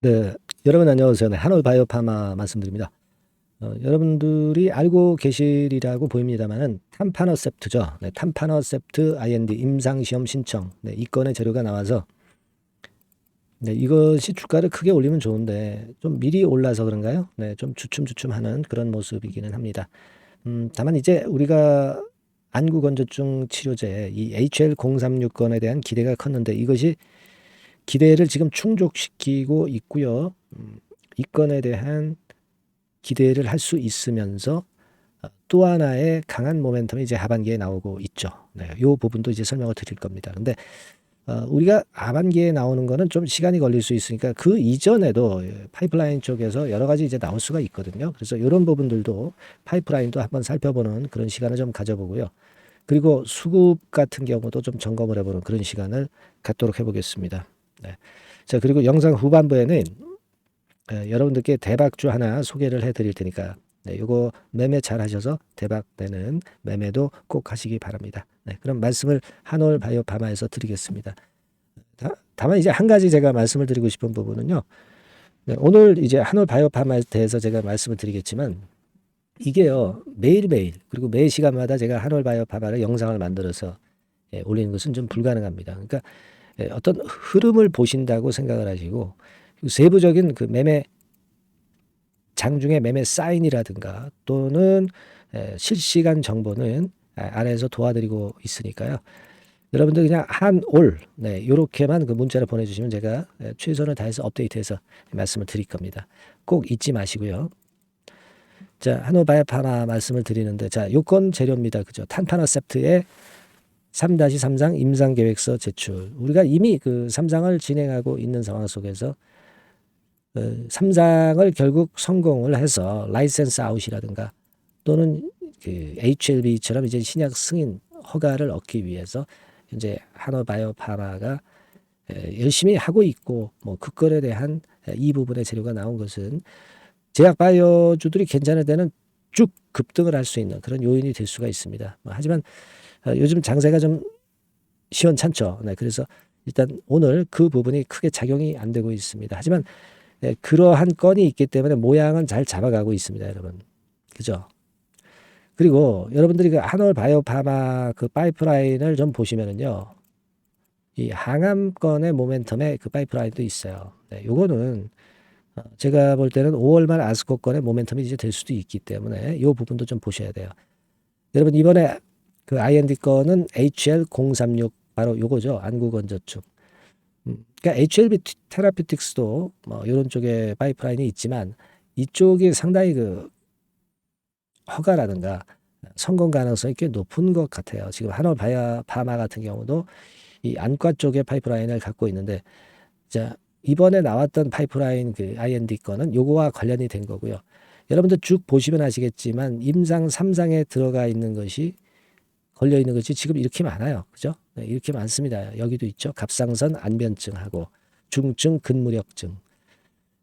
네, 여러분 안녕하세요. 네, 한올 바이오파마 말씀드립니다. 여러분들이 알고 계시리라고 보입니다만은 탄파너셉트죠. 네, 탄파너셉트 IND 임상시험 신청. 네, 이 건의 재료가 나와서 네, 이것이 주가를 크게 올리면 좋은데 좀 미리 올라서 그런가요? 네, 좀 주춤주춤하는 그런 모습이기는 합니다. 다만 이제 우리가 안구건조증 치료제 이 HL036건에 대한 기대가 컸는데 이것이 기대를 지금 충족시키고 있고요. 이 건에 대한 기대를 할 수 있으면서 또 하나의 강한 모멘텀이 이제 하반기에 나오고 있죠. 네, 요 부분도 이제 설명을 드릴 겁니다. 근데 우리가 하반기에 나오는 거는 좀 시간이 걸릴 수 있으니까 그 이전에도 파이프라인 쪽에서 여러 가지 이제 나올 수가 있거든요. 그래서 이런 부분들도 파이프라인도 한번 살펴보는 그런 시간을 좀 가져보고요. 그리고 수급 같은 경우도 좀 점검을 해보는 그런 시간을 갖도록 해보겠습니다. 네. 자, 그리고 영상 후반부에는 여러분들께 대박주 하나 소개를 해드릴 테니까 네, 요거 매매 잘 하셔서 대박 내는 매매도 꼭 하시기 바랍니다. 네, 그럼 말씀을 한올 바이오 파마에서 드리겠습니다. 다만 이제 한 가지 제가 말씀을 드리고 싶은 부분은요. 네, 오늘 이제 한올 바이오 파마에 대해서 제가 말씀을 드리겠지만 이게요 매일매일 그리고 매 시간마다 제가 한올 바이오 파마를 영상을 만들어서 올리는 것은 좀 불가능합니다. 그러니까 어떤 흐름을 보신다고 생각을 하시고 세부적인 그 매매 장중의 매매 사인이라든가 또는 실시간 정보는 아래에서 도와드리고 있으니까요. 여러분들 그냥 한올 요렇게만 그 문자를 보내주시면 제가 최선을 다해서 업데이트해서 말씀을 드릴 겁니다. 꼭 잊지 마시고요. 자, 한올 바이오파마 말씀을 드리는데 자, 요건 재료입니다. 그죠? 탄파너셉트의 3-3상 임상계획서 제출. 우리가 이미 그 3상을 진행하고 있는 상황 속에서 3상을 결국 성공을 해서 라이센스 아웃이라든가 또는 그 HLB처럼 이제 신약 승인 허가를 얻기 위해서 현재 한올바이오파마가 열심히 하고 있고 뭐 그 건에 대한 이 부분의 재료가 나온 것은 제약 바이오주들이 괜찮을 때는 쭉 급등을 할 수 있는 그런 요인이 될 수가 있습니다. 하지만 요즘 장세가 좀 시원찮죠. 네, 그래서 일단 오늘 그 부분이 크게 작용이 안 되고 있습니다. 하지만 그러한 건이 있기 때문에 모양은 잘 잡아가고 있습니다, 여러분. 그죠? 그리고 여러분들이 그 한올 바이오파마 그 파이프라인을 좀 보시면은요, 이 항암 건의 모멘텀에 그 파이프라인도 있어요. 네, 요거는 제가 볼 때는 5월 말 아스코 건의 모멘텀이 이제 될 수도 있기 때문에 이 부분도 좀 보셔야 돼요. 여러분 이번에 그 IND 건은 HL036 바로 요거죠. 안구건조증. 그러니까 HLB 테라피틱스도 뭐 이런 쪽에 파이프라인이 있지만 이쪽이 상당히 그 허가라든가 성공 가능성이 꽤 높은 것 같아요. 지금 한올 바이오파마 같은 경우도 이 안과 쪽에 파이프라인을 갖고 있는데 자 이번에 나왔던 파이프라인 그 IND 건은 요거와 관련이 된 거고요. 여러분들 쭉 보시면 아시겠지만 임상 3상에 들어가 있는 것이 걸려 있는 것이 지금 이렇게 많아요. 그죠? 네, 이렇게 많습니다. 여기도 있죠. 갑상선 안변증하고 중증 근무력증.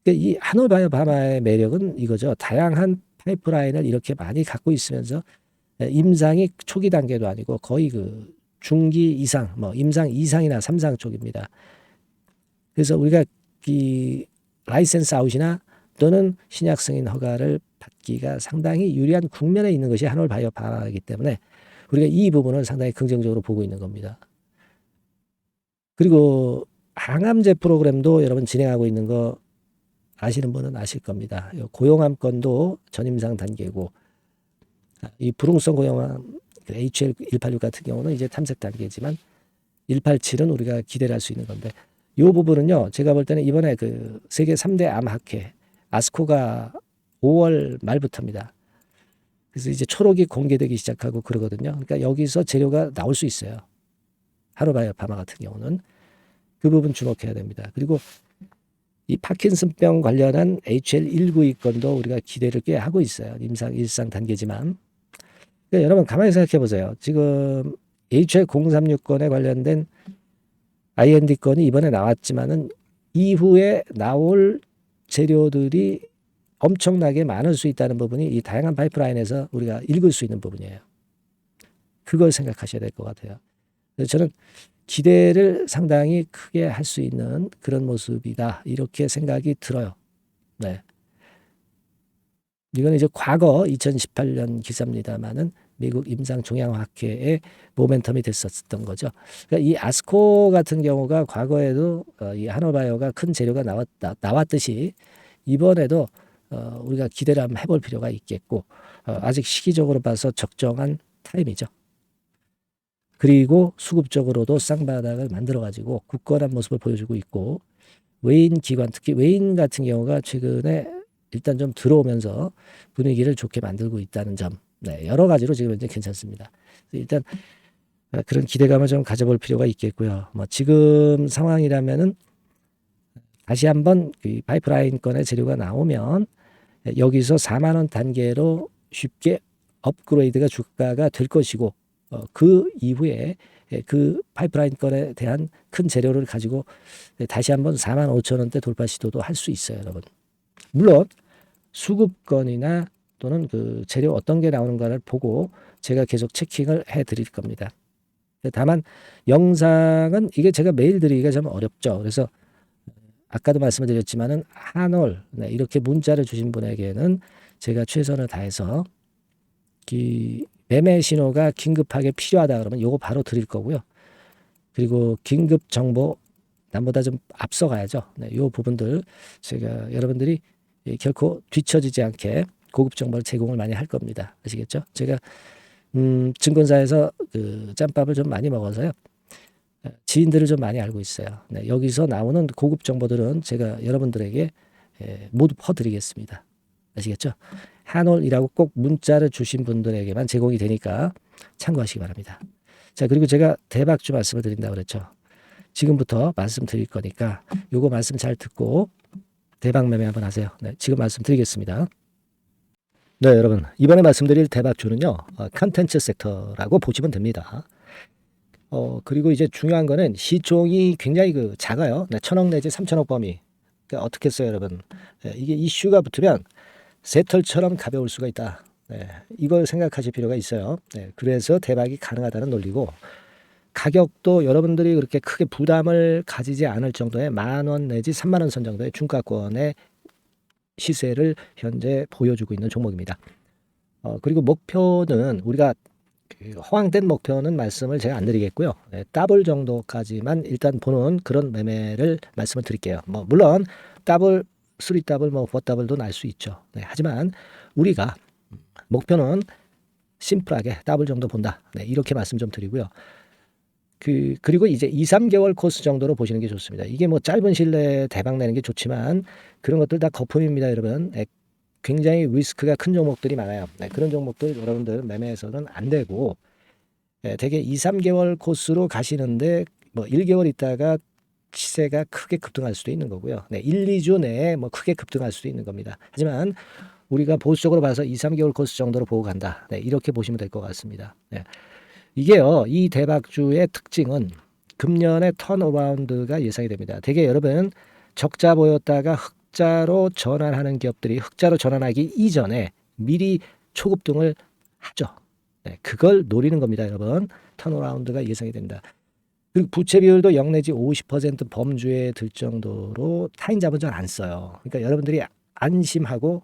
그러니까 이 한올바이오파마의 매력은 이거죠. 다양한 파이프라인을 이렇게 많이 갖고 있으면서 임상이 초기 단계도 아니고 거의 그 중기 이상, 뭐 임상 2상이나 3상 쪽입니다. 그래서 우리가 이 라이센스 아웃이나 또는 신약 승인 허가를 받기가 상당히 유리한 국면에 있는 것이 한올바이오파마이기 때문에 우리가 이 부분을 상당히 긍정적으로 보고 있는 겁니다. 그리고 항암제 프로그램도 여러분 진행하고 있는 거 아시는 분은 아실 겁니다. 고용암 건도 전임상 단계고 이 불응성 고용암 HL186 같은 경우는 이제 탐색 단계지만 187은 우리가 기대를 할 수 있는 건데 이 부분은요. 제가 볼 때는 이번에 그 세계 3대 암학회 아스코가 5월 말부터입니다. 그래서 이제 초록이 공개되기 시작하고 그러거든요. 그러니까 여기서 재료가 나올 수 있어요. 한올바이오파마 같은 경우는 그 부분 주목해야 됩니다. 그리고 이 파킨슨병 관련한 HL192 건도 우리가 기대를 꽤 하고 있어요. 임상 1상 단계지만. 그러니까 여러분 가만히 생각해 보세요. 지금 HL036 건에 관련된 IND 건이 이번에 나왔지만은 이후에 나올 재료들이 엄청나게 많을 수 있다는 부분이 이 다양한 파이프라인에서 우리가 읽을 수 있는 부분이에요. 그걸 생각하셔야 될 것 같아요. 그래서 저는 기대를 상당히 크게 할 수 있는 그런 모습이다. 이렇게 생각이 들어요. 네. 이거는 이제 과거 2018년 기사입니다만은 미국 임상종양학회의 모멘텀이 됐었던 거죠. 그러니까 이 아스코 같은 경우가 과거에도 이 한화바이오가 큰 재료가 나왔듯이 이번에도 우리가 기대를 한번 해볼 필요가 있겠고 아직 시기적으로 봐서 적정한 타임이죠. 그리고 수급적으로도 쌍바닥을 만들어가지고 굳건한 모습을 보여주고 있고 외인 기관 특히 외인 같은 경우가 최근에 일단 좀 들어오면서 분위기를 좋게 만들고 있다는 점, 네, 여러 가지로 지금 이제 괜찮습니다. 일단 그런 기대감을 좀 가져볼 필요가 있겠고요. 뭐 지금 상황이라면은 다시 한번 그 파이프라인 건의 재료가 나오면 여기서 4만 원 단계로 쉽게 업그레이드가 주가가 될 것이고 그 이후에 그 파이프라인 건에 대한 큰 재료를 가지고 다시 한번 4만 5천 원대 돌파 시도도 할 수 있어요, 여러분. 물론 수급건이나 또는 그 재료 어떤 게 나오는가를 보고 제가 계속 체킹을 해 드릴 겁니다. 다만 영상은 이게 제가 매일 드리기가 좀 어렵죠. 그래서 아까도 말씀을 드렸지만은 한올 네, 이렇게 문자를 주신 분에게는 제가 최선을 다해서 매매 신호가 긴급하게 필요하다 그러면 요거 바로 드릴 거고요. 그리고 긴급 정보 남보다 좀 앞서가야죠. 네, 요 부분들 제가 여러분들이 결코 뒤처지지 않게 고급 정보를 제공을 많이 할 겁니다. 아시겠죠? 제가 증권사에서 그 짬밥을 좀 많이 먹어서요. 지인들을 좀 많이 알고 있어요. 네, 여기서 나오는 고급 정보들은 제가 여러분들에게 모두 퍼드리겠습니다. 아시겠죠? 한올이라고 꼭 문자를 주신 분들에게만 제공이 되니까 참고하시기 바랍니다. 자, 그리고 제가 대박주 말씀을 드린다고 그랬죠. 지금부터 말씀드릴 거니까 요거 말씀 잘 듣고 대박 매매 한번 하세요. 네, 지금 말씀드리겠습니다. 네, 여러분. 이번에 말씀드릴 대박주는요. 컨텐츠 섹터라고 보시면 됩니다. 그리고 이제 중요한 거는 시총이 굉장히 작아요. 네, 1,000억 내지 3,000억 범위. 그러니까 어떻게 했어요, 여러분? 네, 이게 이슈가 붙으면 새털처럼 가벼울 수가 있다. 네, 이걸 생각하실 필요가 있어요. 네, 그래서 대박이 가능하다는 논리고 가격도 여러분들이 그렇게 크게 부담을 가지지 않을 정도의 10,000원 내지 30,000원 선 정도의 중가권의 시세를 현재 보여주고 있는 종목입니다. 그리고 목표는 우리가 허황된 목표는 말씀을 제가 안 드리겠고요. 네, 더블 정도까지만 일단 보는 그런 매매를 말씀을 드릴게요. 뭐 물론 더블, 3더블, 뭐 4더블도 날 수 있죠. 네, 하지만 우리가 목표는 심플하게 더블 정도 본다. 네, 이렇게 말씀 좀 드리고요. 그리고 이제 2, 3개월 코스 정도로 보시는 게 좋습니다. 이게 뭐 짧은 시일 내에 대박 내는 게 좋지만 그런 것들 다 거품입니다, 여러분. 굉장히 리스크가 큰 종목들이 많아요. 네, 그런 종목들 여러분들 매매해서는 안 되고 대개 2, 3개월 코스로 가시는데 뭐 1개월 있다가 시세가 크게 급등할 수도 있는 거고요. 네, 1, 2주 내에 뭐 크게 급등할 수도 있는 겁니다. 하지만 우리가 보수적으로 봐서 2, 3개월 코스 정도로 보고 간다. 네, 이렇게 보시면 될 것 같습니다. 네. 이게요, 이 대박주의 특징은 금년에 턴어라운드가 예상이 됩니다. 되게 여러분 적자 보였다가 흑자로 전환하는 기업들이 흑자로 전환하기 이전에 미리 초급등을 하죠. 네, 그걸 노리는 겁니다, 여러분. 턴어라운드가 예상이 됩니다. 그리고 부채 비율도 0 내지 50% 범주에 들 정도로 타인 자본 잘 안 써요. 그러니까 여러분들이 안심하고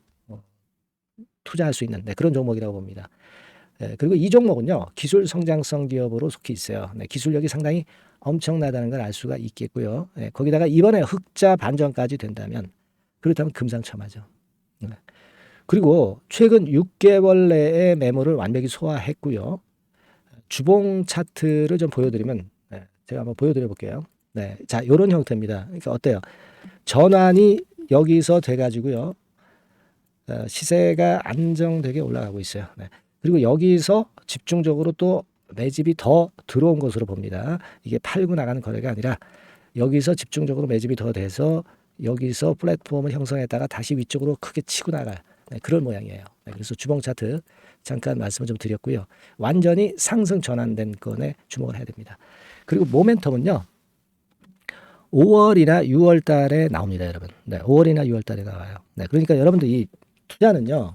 투자할 수 있는 그런 종목이라고 봅니다. 그리고 이 종목은요, 기술 성장성 기업으로 속해 있어요. 네, 기술력이 상당히 엄청나다는 걸 알 수가 있겠고요. 거기다가 이번에 흑자 반전까지 된다면 그렇다면 금상첨화죠. 네. 그리고 최근 6개월 내에 매물을 완벽히 소화했고요. 주봉 차트를 좀 보여드리면 제가 한번 보여드려 볼게요. 네, 자, 이런 형태입니다. 그러니까 어때요? 전환이 여기서 돼가지고요. 시세가 안정되게 올라가고 있어요. 네. 그리고 여기서 집중적으로 또 매집이 더 들어온 것으로 봅니다. 이게 팔고 나가는 거래가 아니라 여기서 집중적으로 매집이 더 돼서 여기서 플랫폼을 형성했다가 다시 위쪽으로 크게 치고 나갈 그런 모양이에요. 그래서 주봉 차트 잠깐 말씀을 좀 드렸고요. 완전히 상승 전환된 건에 주목을 해야 됩니다. 그리고 모멘텀은요. 5월이나 6월 달에 나옵니다, 여러분. 네, 5월이나 6월 달에 나와요. 네, 그러니까 여러분들 이 투자는요.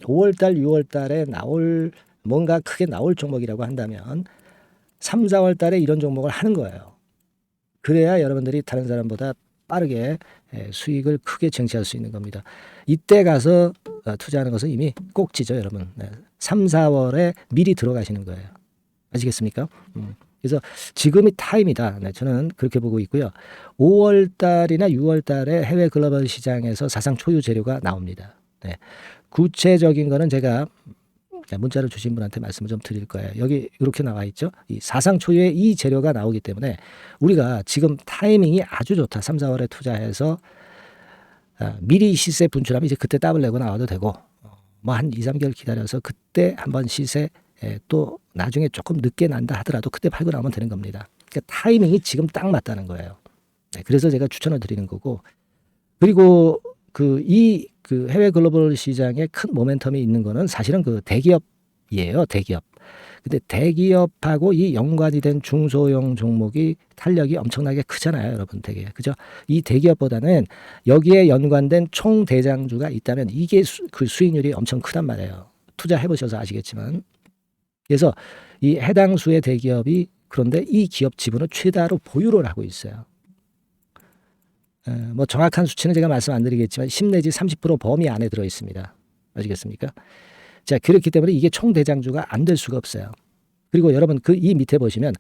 5월 달, 6월 달에 뭔가 크게 나올 종목이라고 한다면 3, 4월 달에 이런 종목을 하는 거예요. 그래야 여러분들이 다른 사람보다 빠르게 수익을 크게 쟁취할 수 있는 겁니다. 이때 가서 투자하는 것은 이미 꼭지죠, 여러분. 3, 4월에 미리 들어가시는 거예요. 아시겠습니까? 그래서 지금이 타임이다. 저는 그렇게 보고 있고요. 5월 달이나 6월 달에 해외 글로벌 시장에서 사상 초유 재료가 나옵니다. 구체적인 거는 제가 문자를 주신 분한테 말씀을 좀 드릴 거예요. 여기 이렇게 나와 있죠. 이 사상 초유의 이 재료가 나오기 때문에 우리가 지금 타이밍이 아주 좋다. 3, 4월에 투자해서 미리 시세 분출하면 이제 그때 더블 내고 나와도 되고 뭐 한 2, 3개월 기다려서 그때 한번 시세 또 나중에 조금 늦게 난다 하더라도 그때 팔고 나오면 되는 겁니다. 그러니까 타이밍이 지금 딱 맞다는 거예요. 그래서 제가 추천을 드리는 거고, 그리고 그 해외 글로벌 시장에 큰 모멘텀이 있는 거는 사실은 그 대기업이에요. 대기업. 근데 대기업하고 이 연관이 된 중소형 종목이 탄력이 엄청나게 크잖아요, 여러분. 되게 그죠? 이 대기업보다는 여기에 연관된 총 대장주가 있다면 이게 그 수익률이 엄청 크단 말이에요. 투자해 보셔서 아시겠지만. 그래서 이 해당 수의 대기업이 그런데 이 기업 지분을 최다로 보유를 하고 있어요. 뭐 정확한 수치는 제가 말씀 안 드리겠지만 10 내지 30% 범위 안에 들어 있습니다. 아시겠습니까? 자, 그렇기 때문에 이게 총 대장주가 안 될 수가 없어요. 그리고 여러분 그 이 밑에 보시면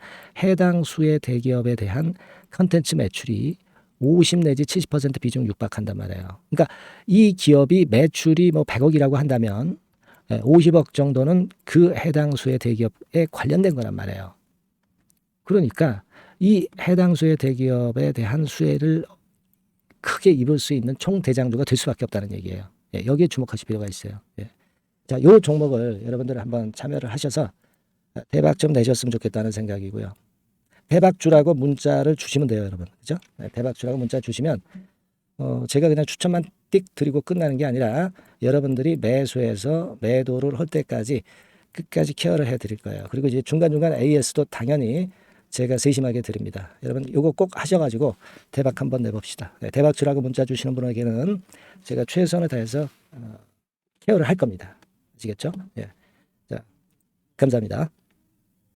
해당 수의 대기업에 대한 컨텐츠 매출이 50 내지 70% 비중 육박한단 말이에요. 그러니까 이 기업이 매출이 뭐 100억이라고 한다면 50억 정도는 그 해당 수의 대기업에 관련된 거란 말이에요. 그러니까 이 해당 수의 대기업에 대한 수혜를 크게 입을 수 있는 총 대장주가 될 수밖에 없다는 얘기예요. 여기에 주목하실 필요가 있어요. 자, 이 종목을 여러분들 한번 참여를 하셔서 대박 좀 내셨으면 좋겠다는 생각이고요. 대박주라고 문자를 주시면 돼요, 여러분. 그죠? 대박주라고 문자 주시면 제가 그냥 추천만 띡 드리고 끝나는 게 아니라 여러분들이 매수해서 매도를 할 때까지 끝까지 케어를 해드릴 거예요. 그리고 이제 중간중간 AS도 당연히 제가 세심하게 드립니다. 여러분 이거 꼭 하셔가지고 대박 한번 내봅시다. 대박주라고 문자 주시는 분에게는 제가 최선을 다해서 케어를 할 겁니다. 아시겠죠? 자, 감사합니다.